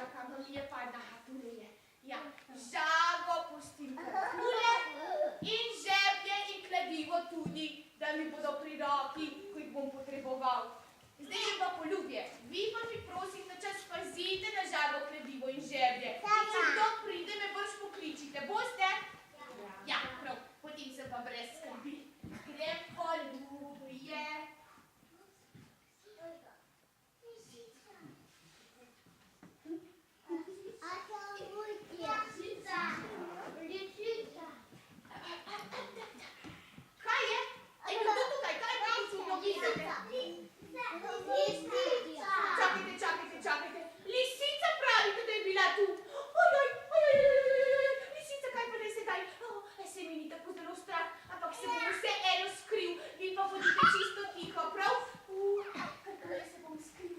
čakam, mi je pa nature. Ja, žago pustim kule in žeblje in kladivo tudi, da mi bodo pri roki, ko jih bom potreboval. Zdaj je pa poljubje. Vi pa mi prosim, da čas pazite na žago, kladivo in žeblje. In če kdo pride, me brž pokličite. Boste? Ja, prav. Potem se pa brez skrbi. Grem poljubje. Kaj je? Aj, kdo tukaj? Kaj pa ti čudno gledate? Čakajte. Lisica pravite, da je bila tu. Ojoj. Lisica, kaj pa ne sedaj? Se mi ni tako zelo strah, ampak se bom vse eno skril. Vi pa bodite čisto tiho, prav? Kako se bom skril?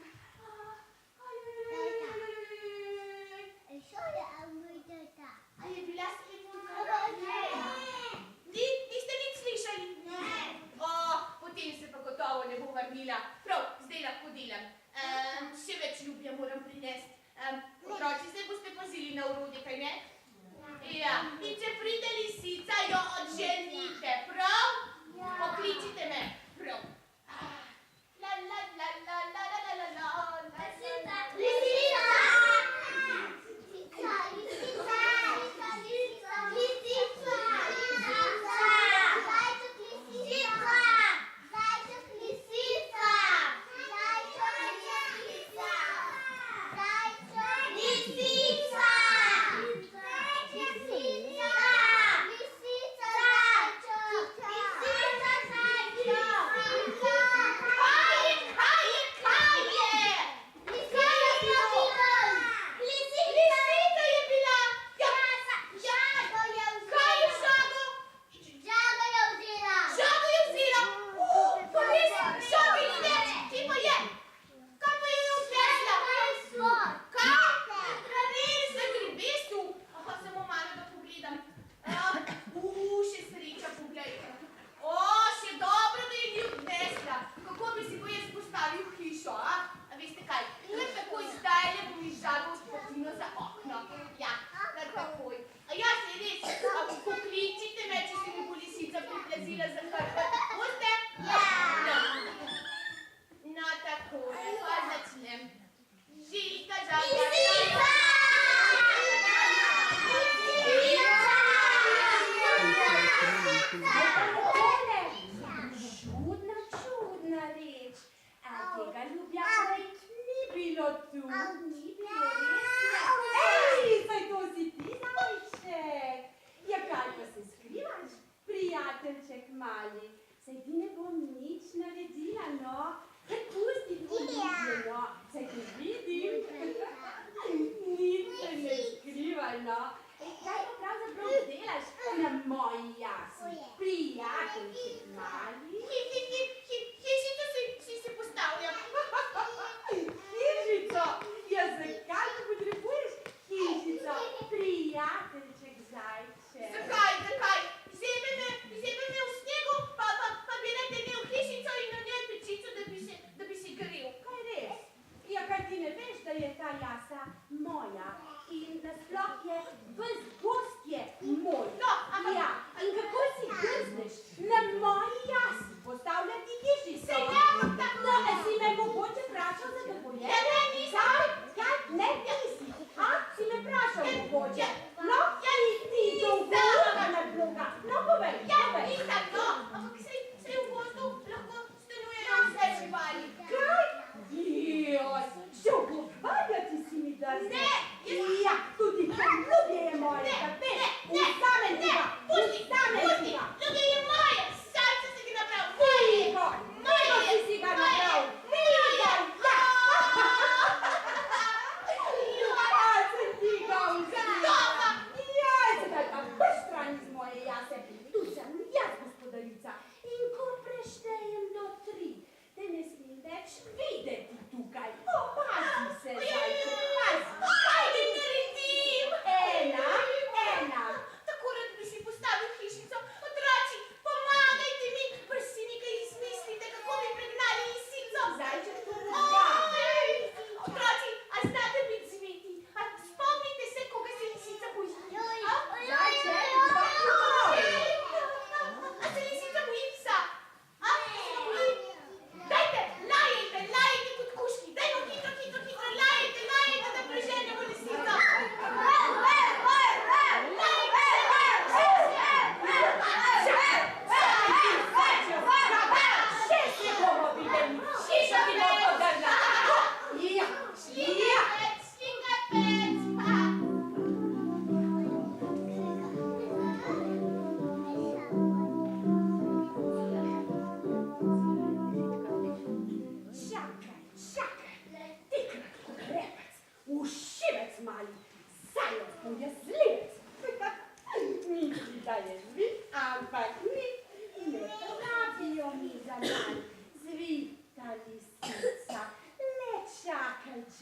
A je bila spet tukaj? Niste nič slišali? Potem se pa gotovo ne bo vrnila. Prav, zdaj lahko delam. Še več ljubja moram prinesti. Otroci, zdaj boste pazili na orodje, kaj ne? Ja, in če pride lisica, jo odženite, prav? Pokličite me, prav. Ne! Ja, tudi poljubje je moje!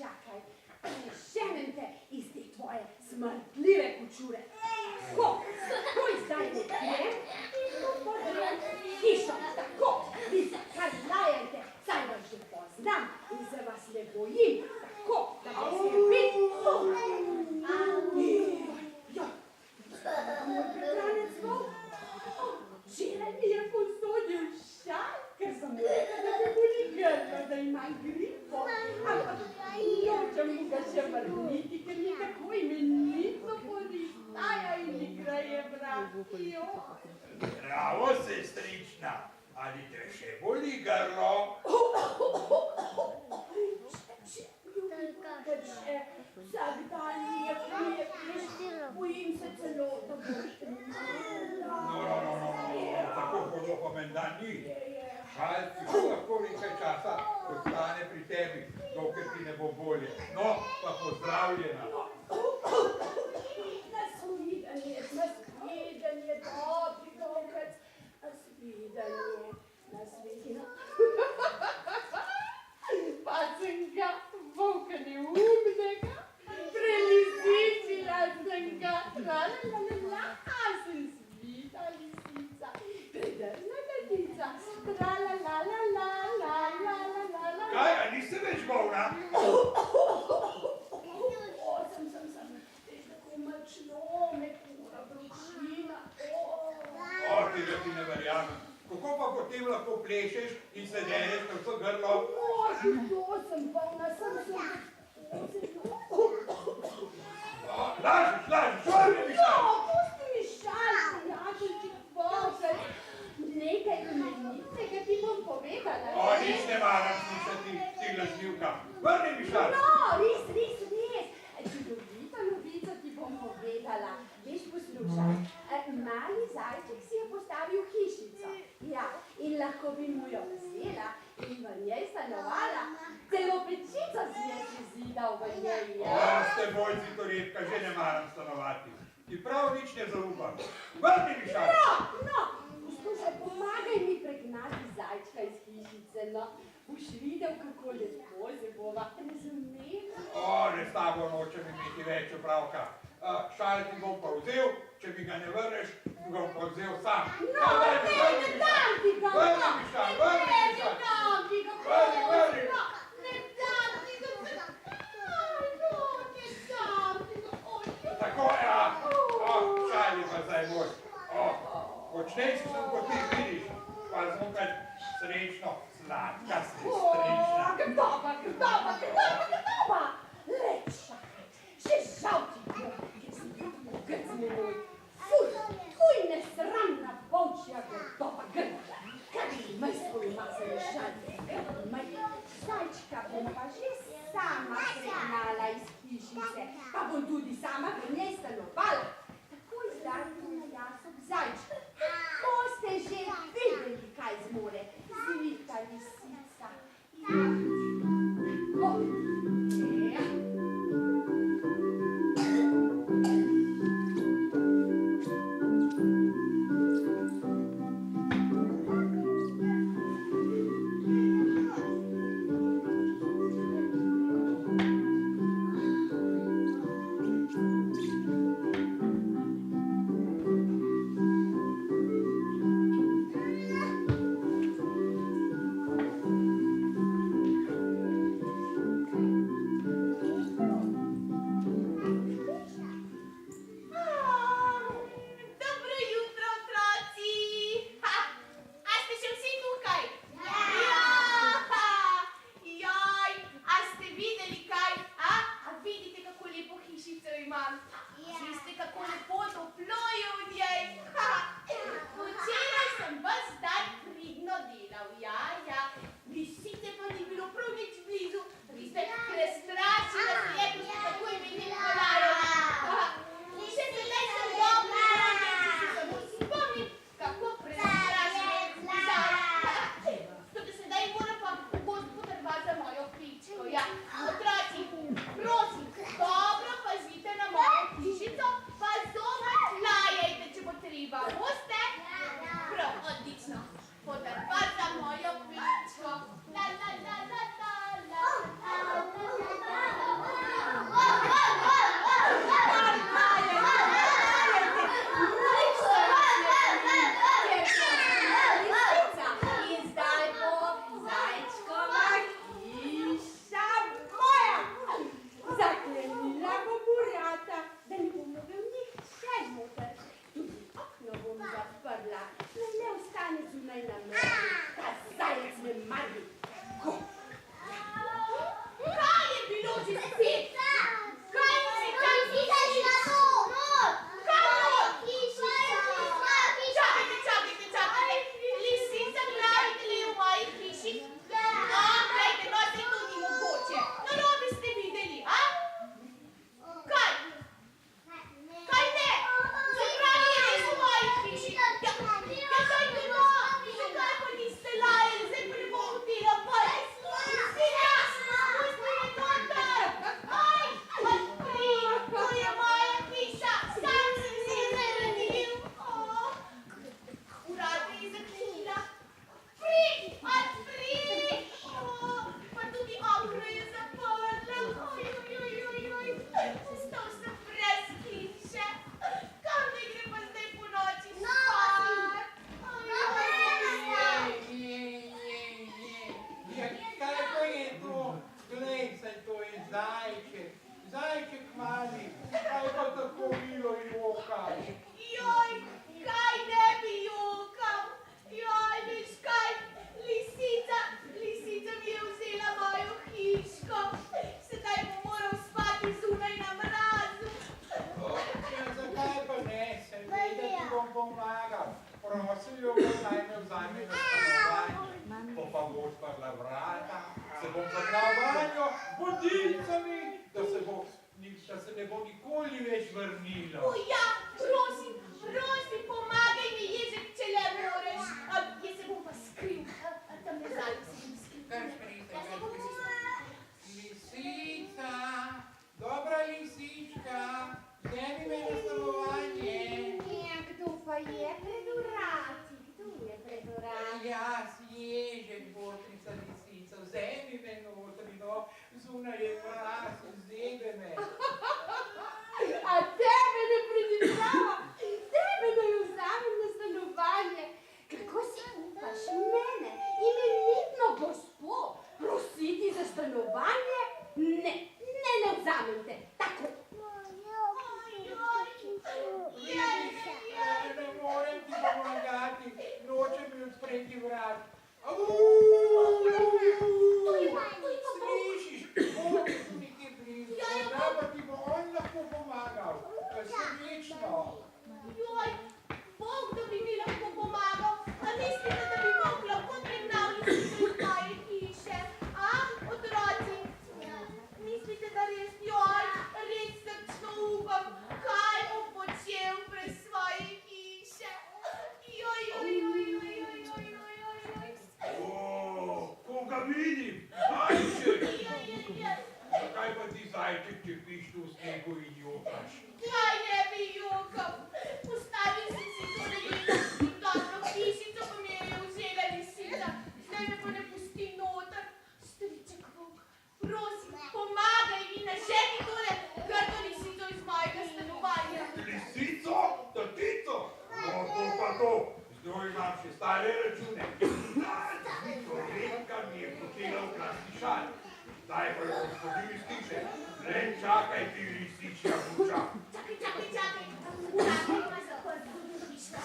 čakaj, ženem te iz te tvoje smrtljive kučure. Ko zdaj ne grem in to podrem hišo, tako, vi se kar lajajte, saj vas že poznam in se vas ne bojim, tako, da boste biti. Ja, moj bratranec Volk, včeraj mi je posodil šal, ker sem mu rekel, da me boli grlo, da imam gripo, ampak nočem mu ga še vrniti, ker mi tako imenitno poristaja in igra je brakijo. Bravo, sestrična, ali te še boli grlo? Vsak dan mi je bojim se celo, da boš umrla. No, tako hudo pa menda ni. Šalci lahko nekaj časa ostane pri tebi, dokler ti ne bo bolje. No, pa pozdravljena. Nasvidenje, dobri dokrat. Nasvidenje. Pa sem ga, Volka neumnega, prelisičila sem ga, tralalala, sem svita lisica, predrna dedica, tralalalala. Kaj, a niste več bolna? Sem, tako močno me kura vročina. Tega ti ne verjamem. Kako pa potem lahko plešeš in se dereš na vso grlo? Zelo sem polna, sem Lažiš, šoli mi šal! Pusti mi šal, prijateljček Volkec. Nekaj imenitnega ti bom povedala. Nič ne maram slišati, ti glasljivka. Vrni mi šal! No, res. Čudovito novico ti bom povedala. Veš, poslušaj, mali zajček si je postavil hišico. Ja, in lahko bi mu jo vzela in v njej stanovala. Celo pečico si je zidal v njej. S teboj, Citoretka, že ne maram stanovati. Ti prav nič ne zaupam. Vrni mi šal! No, poslušaj, pomagaj mi pregnati zajčka iz hišice, no. Boš videl, kako lepo se bova razumela. Ne s tabo nočem imeti več opravka. Šal ti bom pa vzel, če mi ga ne vrneš, ga bom pa vzel sam. No, ne dam ti ga, Vrni mi šal, vrni mi šal. Ne dam ti ga, Vrni. Ne dam ti ga, Tako, šal je pa zdaj moj. Počnejši sem, kot ti vidiš, pa zmokaj srečno, sladka sestrična. Gdova. Leč, šakaj, še žal ti bo, ker si ljubno grc menoj. Fuj, nesramna volčja gdova grda. Kaj imaj svoj masene šalje, imaj. Zajčka bom pa že sama pregnala iz hišice, pa bom tudi sama v njej stanovala. Takoj zdaj na jasok zajčka. Boste že videli, kaj zmore zvita lisica. zajček mali, kaj pa tako milo jokaš? Joj, kaj ne bi jokal? Joj, veš kaj, lisica mi je vzela mojo hiško. Sedaj bom moral spati zunaj na mrazu. Ja, zakaj pa ne, seveda ti bom pomagal. Prosim jo, naj me vzame na stanovanje. Ko pa boš odprla vrata, se bom zagnal vanjo budilcami, da se ne bo nikoli več vrnila. O ja, prosim, pomagaj mi, Ježek, če le moreš. Jaz se bom pa skril. Tam ne zadnji se bom skril. Kar skrite, Lisica, dobra lisička, vzemi me na stanovanje. Ja, kdo pa je pred vrati? Kdo je pred vrati? Jaz, Ježek, botrica lisica, vzemi me notri, no, zunaj je mraz, vzemi me. A tebe ne predvidava, tebe da jo vzamem na stanovanje. Kako si upaš mene, imenitno gospo, prositi za stanovanje? Ne vzamem te, tako. Ne morem ti pomagati, nočem mi odpreti vrat. Slišiš, bodi tu nekje blizu, morda pa ti bo on lahko pomagal. Srečno. Joj, Bog, da bi mi lahko pomagal. A mislite, da bi Bog lahko pregnal lisico iz moje hiše? Otroci, mislite, da res, joj, res srčno upam, kaj bom počel brez svoje hiše? Joj. Koga vidim? Zajček! Zakaj pa ti zajček čepiš tu v snegu in jokaš? Kaj ne bi jokal? Postavil sem si to nedeljo in dobro hišico pa mi je vzela lisica. Zdaj me pa ne pusti noter. Striček Volk, prosim, pomagaj mi naženi tole grdo lisico iz mojega stanovanja. Lisico? Tatico? No, to pa to. Z njo imam še stare račune. Slovenka mi je hotela ukrasti šal. Zdaj pa jo gospodil iz hiše. Le čakaj ti, lisičja buča. Čakaj. Urada ima zaprt hiška.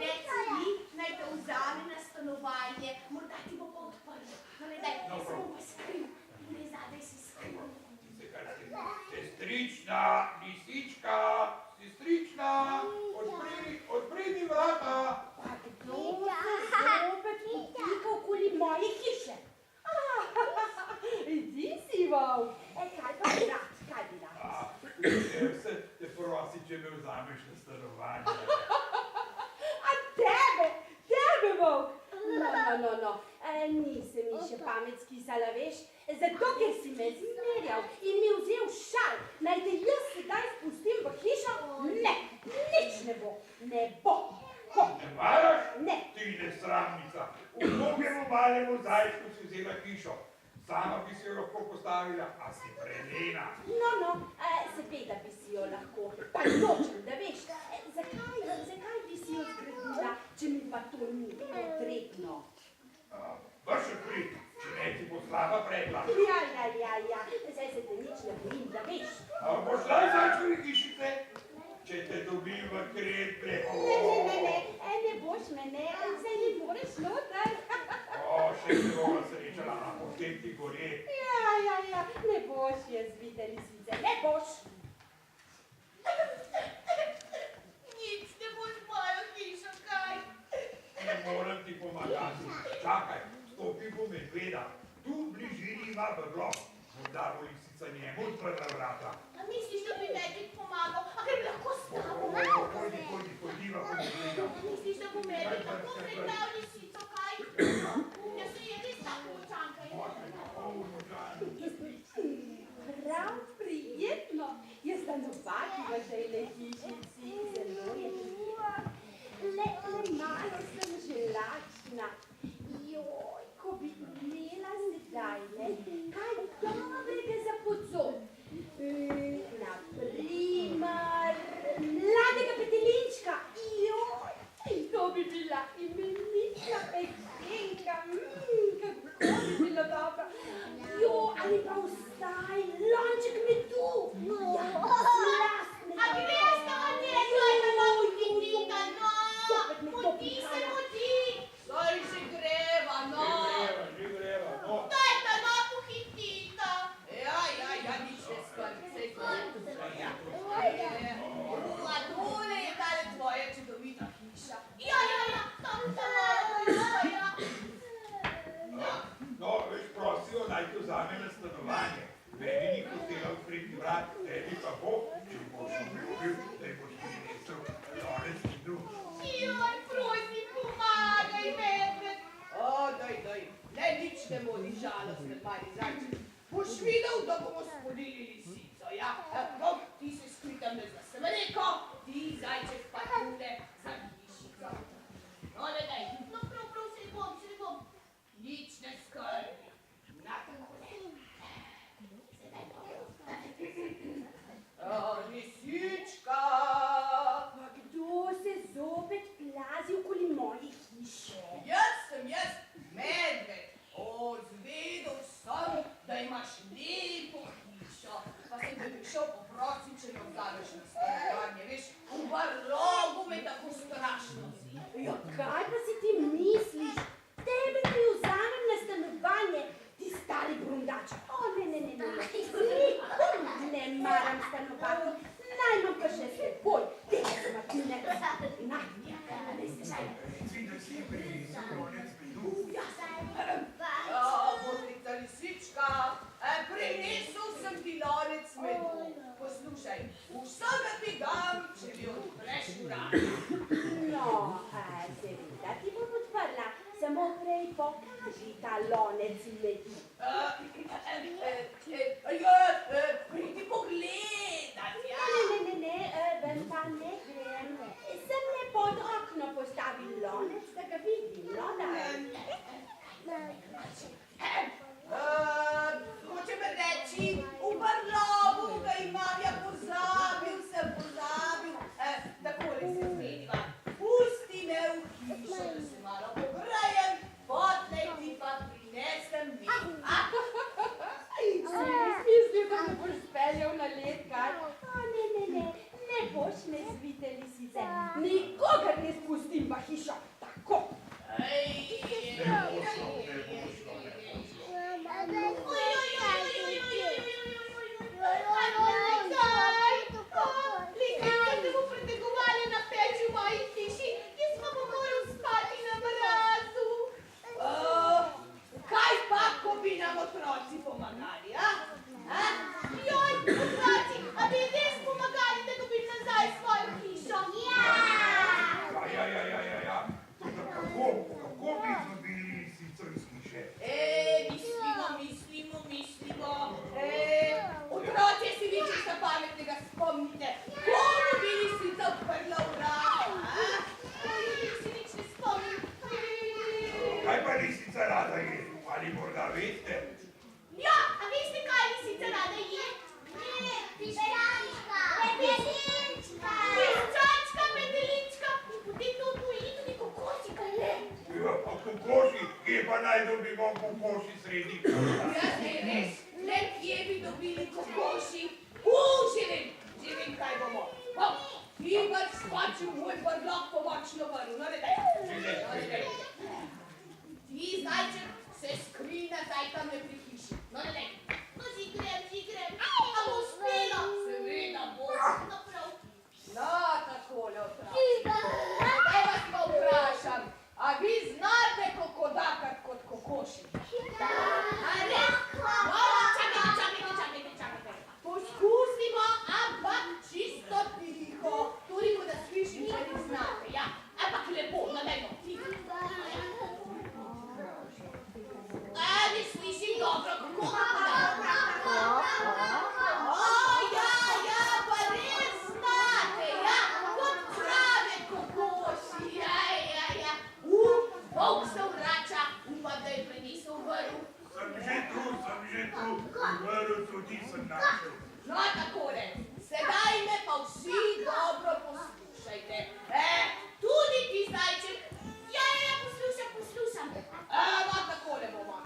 Reci mi, naj te vzame na stanovanje. Morda ti bo pa odprl. No ne daj, jaz se bom pa skril. Ne zadaj se skril. Ti se kar skril. Sestrična, lisička, sestrična, odpredi vrata. Pa kdo se zopet potika okoli moje hiše? Ti si Volk. Kaj pa bi rad? Te prosi, če me vzameš na stanovanje. A tebe, Volk? No. Nisem mi še pamet skisala, veš, zato ker si me zmerjal in mi vzel šal, naj te jaz sedaj spustim v hišo? Ne, nič ne bo. Ne maraš? Ne. Ti nesramnica. Ubogemu malemu zajčku si vzela hišo. Sama bi si jo lahko postavila, a si prelena. No, seveda bi si jo lahko, pa nočem, da veš, zakaj bi si jo zgradila, če mi pa to ni potrebno. Vrši prid, če ne ti bo slaba pregla. Ja, zdaj se te nič ne bojim, da veš. A boš šla iz zajčkove hišice, če te dobim v krepe. Ne boš me, saj ne moreš noter. Še se bova srečala na potemki gore. Ja, ne boš jaz videla lisice, ne boš. Nič ne bo z mojo hišo, kaj? Ne morem ti pomagati. Čakaj, stopi po medveda. Tu v bližini ima brlo. Morda bo lisica njemu odprla vrata. A misliš, da bi medved pomagal? A kaj bi lahko s tabo? Pojdiva po medveda. Misliš, da bo medved lahko pregnal lisico, kaj? Ja se je res tako očanka. Prav prijetno je stanovati v tejle hišici, zelo je prijetno. Le malo sem že lačna. Joj, ko bi imela sedaj, kaj dobrega za pocot. Na primer, mladega petelinčka. Joj, to bi bila imenitna peklenka. Kako bi bilo dobro. Jo, ali pa vstaj lonček medu. šel poprosit, če me vzameš na stanovanje, veš, v Barlogu me tako strašno zdi. Ja, kaj pa si ti misliš? Tebe ti vzamem na stanovanje, ti stari brundač. O, ne. Nikom ne maram stanovati, najmanj pa še seboj. Tega se ma ti ne na, ne se naj. Botrica lisička, prinesel sem ti lonec medu. Poslušaj, vsega ti dam, če mi odpreš vrata. No, seveda ti bom odprla, samo prej pokaži ta lonec medu. Pridi pogledat, ja. Ne, ven pa ne grem. Sem le pod okno postavil lonec, da ga vidim, no da. Hočem reči, v Barlogu ga imam, ja pozabil sem. Takole se zmeniva. Pusti me v hišo, da se malo pogrejem, potlej ti pa prinesem med. Si res mislil, da me boš speljal na led, kaj? Ne boš me zvite lisice. Nikogar ne spustim v hišo, tako. Kaj pa, ko bi nam otroci pomagali, a? Joj, otroci, a bi res pomagali, da dobim nazaj svojo hišo? Ja. Kako bi dobili lisico iz hiše? Mislimo. Otroci, si vi čisto pametnega spomnite. Komu bi lisica odprla vrata, a? Si nič ne spomnim. Kaj pa lisica rada je? Ali morda veste? Ja, a veste, kaj lisica rada je? Piščančka, petelinčka in potem to odgoji tudi kokoši, kaj ne? Ja, pa kokoši, kje pa naj dobimo kokoši sredi? Ja, res, le kje bi dobili kokoši? Že vem, kaj bomo. Ti boš skočil v moj Barlog pomočno vrv, no ne daj. Ti, zajček, se skrij nazaj tam ne pri hiši, no ne daj. No, si grem. A bo uspelo? Seveda bo. No, takole otroci. Zdaj vas pa vprašam, a vi znate kokodakat kot kokoši? A res? No, čakajte. Poskusimo, ampak čisto tiho. Toliko, da slišim, če ne znate, ja. Ampak lepo, no dajmo, tiho. Ne slišim dobro, kako ja, pa res znate, ja, kot prave kokoši, ja. Volk se vrača, upam, da je prinesel vrv. Sem že tu, vrv tudi sem našel. No, takole, sedaj me pa vsi dobro poslušajte. Tudi ti, zajček. Ja, poslušam. No, takole bomo.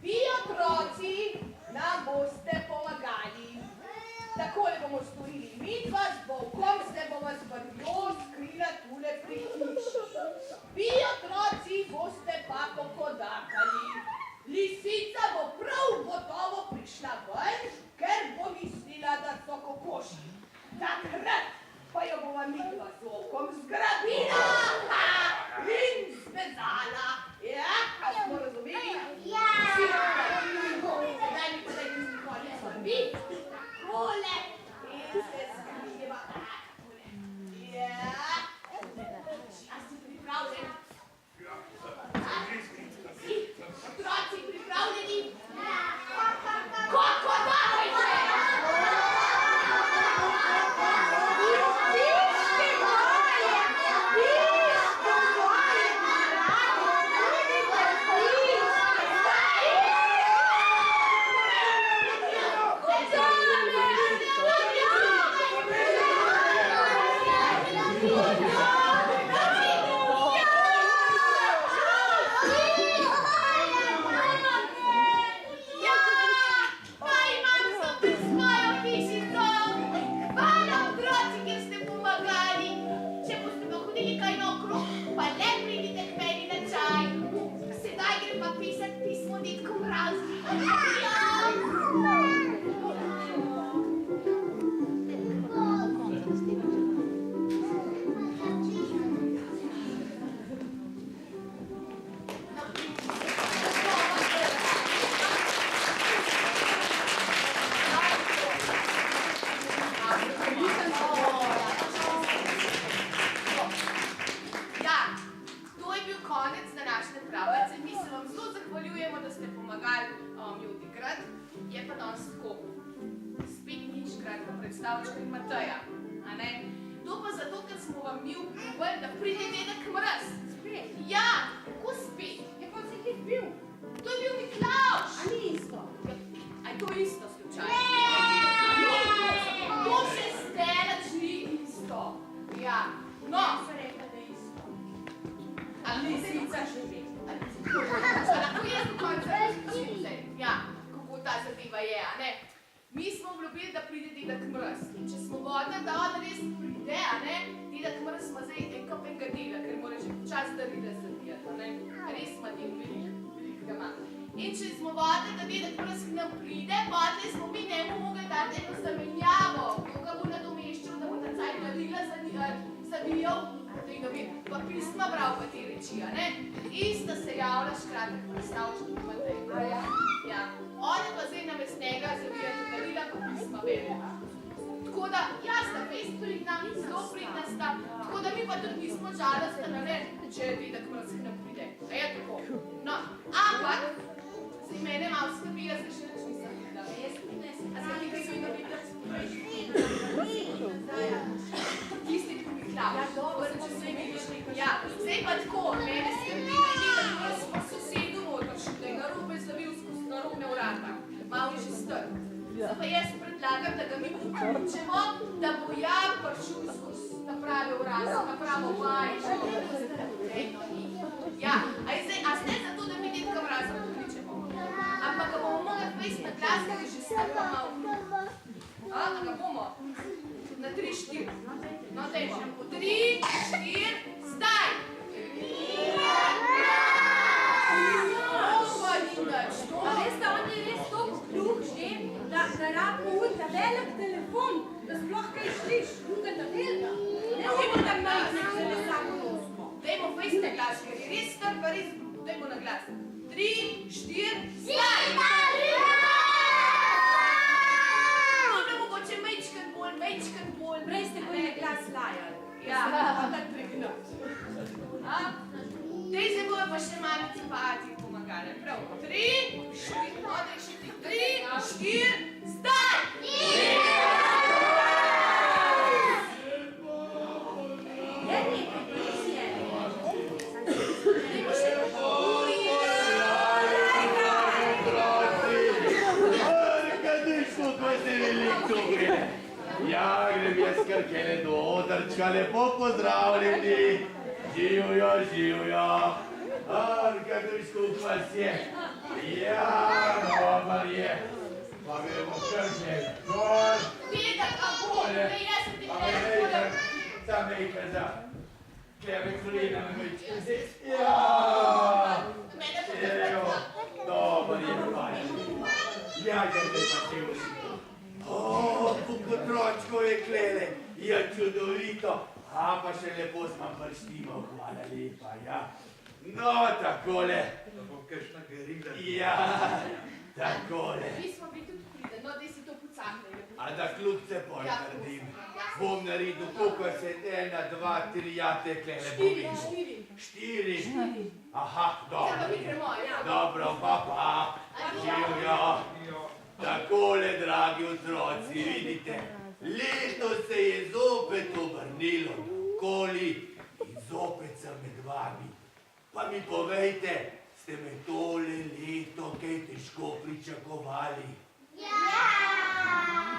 Vi otroci nam boste pomagali. Takole bomo storili. Midva z volkom se bova z vrvjo skrila tule pri hiši. Vi otroci boste pa kokodakali. Lisica bo prav gotovo prišla ven, ker bo mislila, da so kokoši. Takrat pa jo bova midva z volkom zgrabila in zvezala. Ja, kaj smo razumeli? Ja. Sedaj mi pa da jim nikoli vrvi. Takole. In se skriva. Takole. Ja. A si pripravljen? Otroci, pripravljeni? Kokodakajte! predstavčka in Mateja, a ne? To pa zato, ker smo vam mi obljubili, da pride dedek Mraz. Spet? Ja, kako spet? Je pa se kje bil? To je bil Miklavž. A ni isto? A je to isto slučajno? To še zdaleč ni isto. Ja, no. Se rekla, da je isto. A lisica živi. Lahko jaz do konca razložim zdaj? Ja, kako ta zadeva je, a ne? Mi smo obljubili, da pride dedek Mraz. In če smo vodili, da on res pride, a ne? Dedek Mraz ima zdaj en kup enega dela, ker mora že počas darila zabijati, a ne? Res ima del velikega ima. In če smo vodili, da dedek Mraz k nam pride, potem smo mi njemu mogli dati eno zamenjavo, kdo ga bo nadomeščal, da bo ta cajt darila zabijal, da ne vem, pa pisma bral pa te reči, a ne? Ista se javlja škratek predstavček in Matej. Ja. On je pa zdaj namest njega zavijati darila, pa pisma bere. Tako da, ja, sta fest pridna, zelo pridna sta, tako da mi pa tudi nismo žalostni, ne, če je dedek Mraz k nam pride. A je tako? No, ampak, zdaj mene malo skrbi, jaz ga še nič nisem videla. A zdaj nekaj so ino videla? Tisti, ki mi klav. Ja, dobro, če smo se se vidiš. videli. Ja, zdaj pa tako, mene skrbi, da je dedek Mraz po sosedu noter šel, da je narobe zavil skozi narobne vrata. Malo je že strg. Zdaj pa jaz predlagam, da ga mi poključemo, da bo ja prišel skozi ta prave vrata, ta pravo bajčo. Ja, a ste za to, da mi dedka Mraza pokličemo? Ampak ga bomo mogli fejst na glas, ker je že strpa malo. A ga bomo? Na 3, 4. No, dajmo. 3, 4, zdaj! A veste, on je res toliko gluh že, da rab uvod ta velik telefon, da sploh kaj sliš, drugega delga. Ne bomo tam majhne, če ne samo nosimo. Dajmo fejst na glas, ker je res strpa, res dajmo na glas. 3, 4, zdaj! Dobro, mogoče mečkrat bolj. Prej ste bolj na glas lajali. Ja. A tak pregnati. Dej se bojo pa še mamici pa ati pomagali. Prav, 3, 4, odej še ti. 3, 4, zdaj! Je nekaj, res je. Dajmo še Ja, grem jaz krkele do odrčka, lepo pozdravljeni. Živjo. Arkadujsko vas je. Ja, dobar je. Pa gremo krkle gor. Dedek, a bo, da jaz sem ti nekaj, sam nekaj za kleve kolena na mečke vzeti. Ja, evo, dobar je, ja, grede pa te vsi. Potročkove klele, ja, čudovito. A, pa še lepo smo prštimal, hvala lepa, ja. No, takole. Da bo kakšna gerila. Ja, takole. Mi smo bili tudi pride, no, daj si to pucahne. A da kljubce pol naredim. Bom naredil, koliko se 1, 2, 3, ja, te klele povem. 4. Aha, Zdaj pa mi dobro. gremo, ja. Dobro, pa. Živjo. Takole, dragi otroci, vidite, leto se je zopet obrnilo okoli in zopet sem med vami. Pa mi povejte, ste me tole leto kaj težko pričakovali?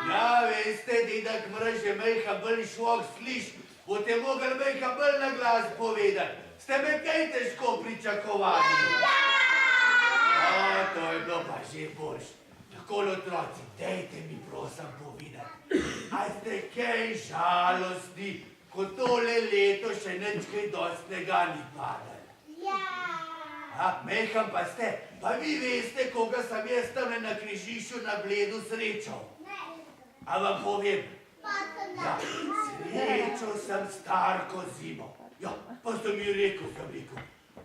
Ja, veste, dedek Mraz že majha bolj švok sliš, boste mogli majha bolj na glas povedati. Ste me kaj težko pričakovali? Ja, to je bilo pa že boljše. Takole, otroci, dejte mi prosim povedati, a ste kaj žalostni, ko tole leto še nič kaj dostnega ni padalo? A, meham pa ste, pa vi veste, koga sem jaz tam na križišču na Bledu srečal? A vam povem? Ja, srečal sem starko zimo. Ja, pa sem ji rekel,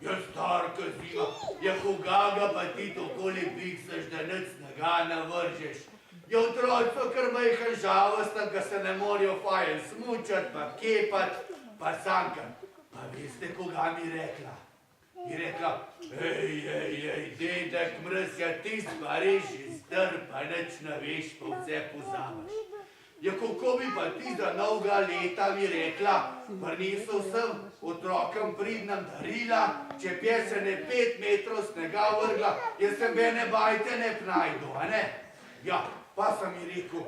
ja, starka zima, ja, kogaga pa ti tokoli biksaš, da nič snega navržeš. Ja, otroci so kar majhen žalostni, ga se ne morajo fajn smučati, pa kepat, pa sankat. Pa veste, koga mi rekla? Mi rekla, ej, dedek Mraz, ja, ti si pa res že star, pa nič ne veš, pa vse pozabaš. Ja, kako bi pa tistega novega leta mi rekla, prinesel sem otrokom pridnem darila, če pesene 5 metrov snega vrgla, jaz sem bene bajte ne najdu, a ne? Ja, pa sem ji rekel,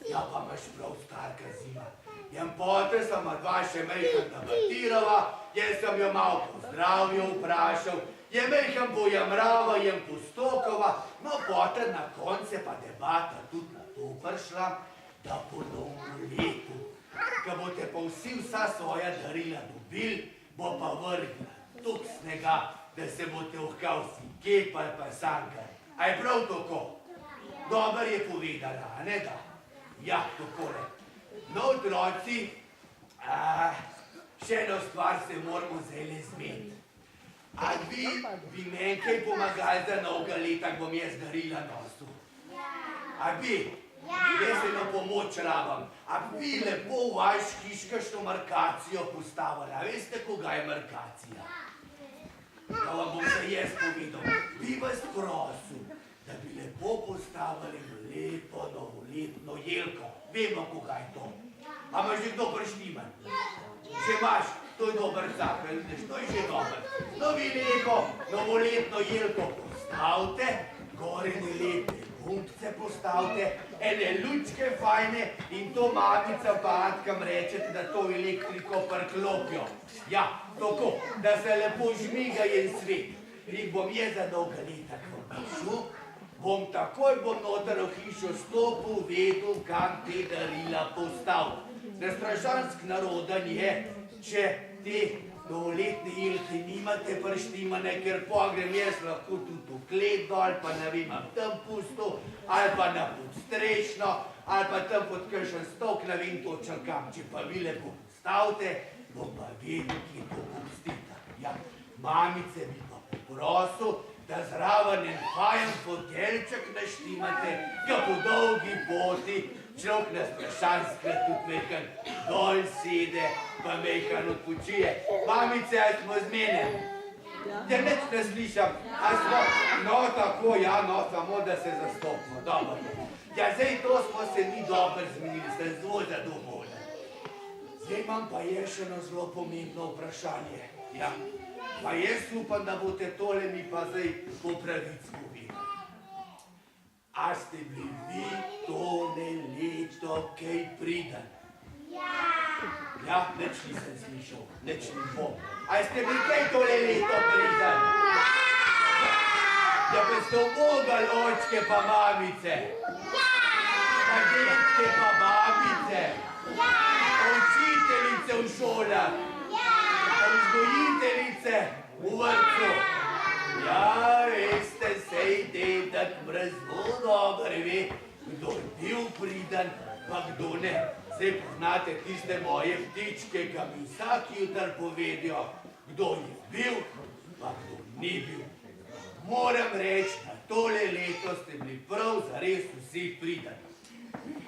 ja, pa imaš prav starka zima. Jem pote sem od vaše mejhan debatirala, jaz sem jo malo pozdravil, vprašal, je mejhan bojamrava, jem postokova, no pote na konce pa debata tudi na to prišla, da po novem letu, ko boste pa vsa svoja darila dobili, bo pa vrgla tok snega, da se boste ohkal si kepali pa sankali. A je prav tako? Dobar je povedala, a ne da? Ja, takole. No, otroci, še eno stvar se moramo zdajle zmeniti. A bi meni kaj pomagali za novega leta, ko bom jaz darila nosil? A bi? Jaz eno pomoč rabam. A bi lepo v vaš hiš kakšno markacijo postavili? A veste, koga je markacija? Da vam bom se jaz povedal. Bi vas prosil, da bi lepo postavili lepo novoletno jelko. Vemo, koga je to. A imaš že kdo prištiman? Če imaš, to je dober zakaj, vidiš, to je že dober. No, vi lepo novoletno jelko postavite, gore ne lepe gumbce postavite, ene lučke fajne in to mamica pa atkam rečete, da to elektriko priklopijo. Ja, tako, da se lepo žmiga in svet. In bom jaz za dolga leta k vam prišel, bom noter v hišo stopil, vedel, kam te darila postavil. Da strašansk narodan je, če te novoletne jelke nimate prištimane, ker pogrem jaz lahko tudi v klet dol, pa ne vem, tam pustil, ali pa na podstrešno, ali pa tam pod kakšen stok, ne vem točno kam. Če pa vi lepo postavite, bom pa vedel, kje to pustite. Ja, mamice bi pa poprosil, da zraven en fajen foteljček naštimate, ga po dolgi poti, človek na strašanskrat tudi mejkan dol sede, pa mejkan odpočije. Mamice, a smo zmene? Ja, nič ne slišam. A smo? No, tako, ja, no, samo da se zastopimo. Dobro. Ja, zdaj to smo se mi dobro zmenili, sem zelo zadovoljen. Zdaj imam pa je še eno zelo pomembno vprašanje. Ja, pa jaz upam, da boste tole mi pa zdaj po pravic povedali. A ste bili vi tole leto kaj priden? Ja. Ja, nič nisem slišal, nič ni bom. A ste bili kaj tole leto priden? Ja, pa ste obogali očke pa mamice? Ja. Pa detke pa babice? Ja. Pa učiteljice v šolah? Ja. Pa vzgojiteljice v vrtcu? Ja, veste, sej dedek brezvo dober ve, kdo je bil priden, pa kdo ne. Sej poznate tiste moje ptičke, ki mi vsak jutr povedijo, kdo je bil, pa kdo ni bil. Moram reči, da tole leto ste bili prav zares vsi prideni.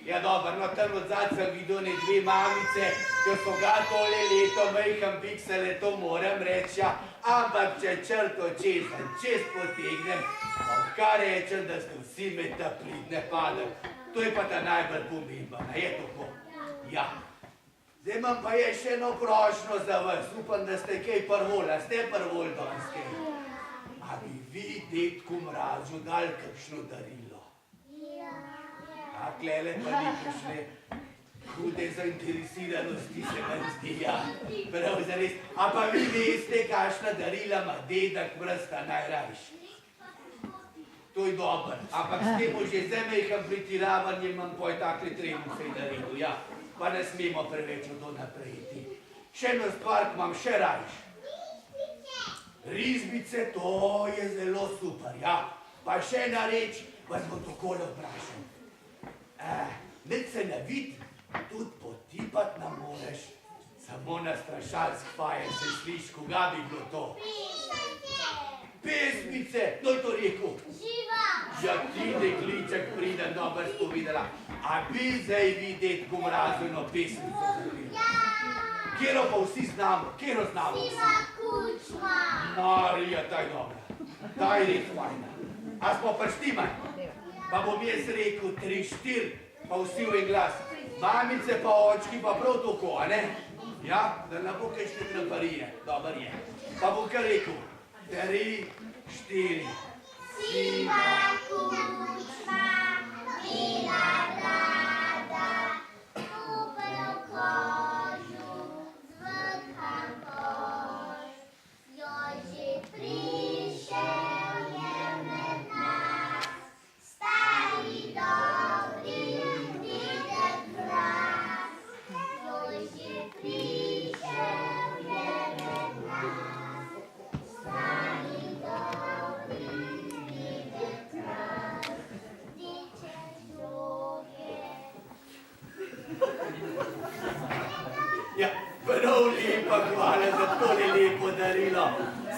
Ja, dobro, no tam odzad sem videl ne dve mamice, ki so ga tole leto mejhan piksele, to moram reči, ja. Ampak če črto čez potegnem, pa kar rečem, da ste vsi med ta pridne padali. To je pa ta najbolj pomemben, a je tako? Ja. Zdaj imam pa je še eno prošnjo za vas, upam, da ste kaj prvol, a ste prvol danes kaj? A bi vi detku Mrazu dali kakšno darilo? A klele pa ni kakšne hude zainteresiranosti, se vam zdi, ja. Prav zares. A pa vi veste, kakšna darila ima dedek Mraz ta najrajši? To je dober. Ampak s tem že zdaj mejhan pretiravanje imam poj takle trenutno sej darilo, ja. Pa ne smemo preveč v to naprejeti. Še eno stvar, ki imam še rajš. Rizbice, to je zelo super, ja. Pa še ena reč, vas bom takole vprašal. Nič se ne vidi, tudi potipat nam moreš. Samo na strašansk fajen se sliš, koga bi bilo to? Pesmice! Kdo je to rekel? Živa! Ja, ti dekliček priden dober spovedala. A bi zdaj vi detku Mrazu eno pesmico zadeli? Ja! Kjero pa vsi znamo? Kjero znamo vsi? Živa Kučma! Marija, ta je dobra. Ta je res fajna. A smo prištimani? Pa bom jaz rekel 3, 4, pa vsi v en glas. Mamice pa očki pa prav tako, a ne? Ja, da ne bo kaj štiri dobar je. Pa bo kar rekel, 3, 4. Siva kučma, bila brada, kupel kožu, zvrhan koš. Jože prišel je med nas, stari dobri videk vraz. Jože prišel je med nas, stari dobri videk vraz. Diče droge. Ja, prav lepa hvala za tole lepo darilo.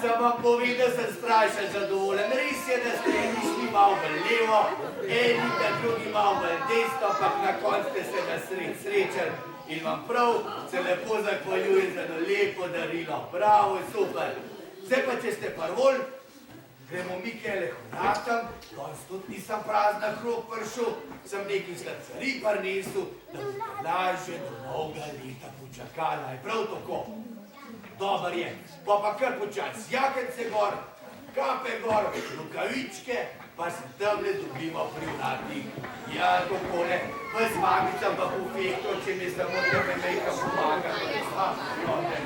Sem vam povedal, sem strašno zadovoljen. Res je, da ste eni šli malo v levo, eni ta drugi malo v desno, ampak na koncu ste se na srečali. In vam prav se lepo zahvaljujem za eno lepo darilo. Bravo, super. Zdaj pa, če ste parvol, gremo mi kele hodatam, danes tudi nisem prazna krog prišel, sem nekaj sladcari prinesel, da bi lažje do novega leta počakala. Je prav tako? Dobar je. Pa kar počas, jakence gor, kape gor, rukavičke, pa se tamle dobimo pri vratih. Ja, takole, pa z mamicam pa po fekto, če mi samo da me mejka pomaga.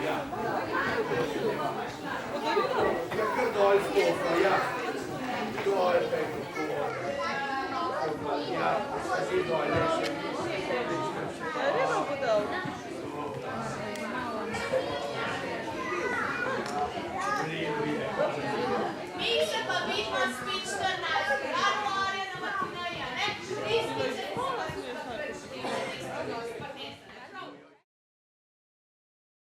Ja. Ja, kar dol stopa, ja. Dol, pej, tako. Ja, si dol, še mi.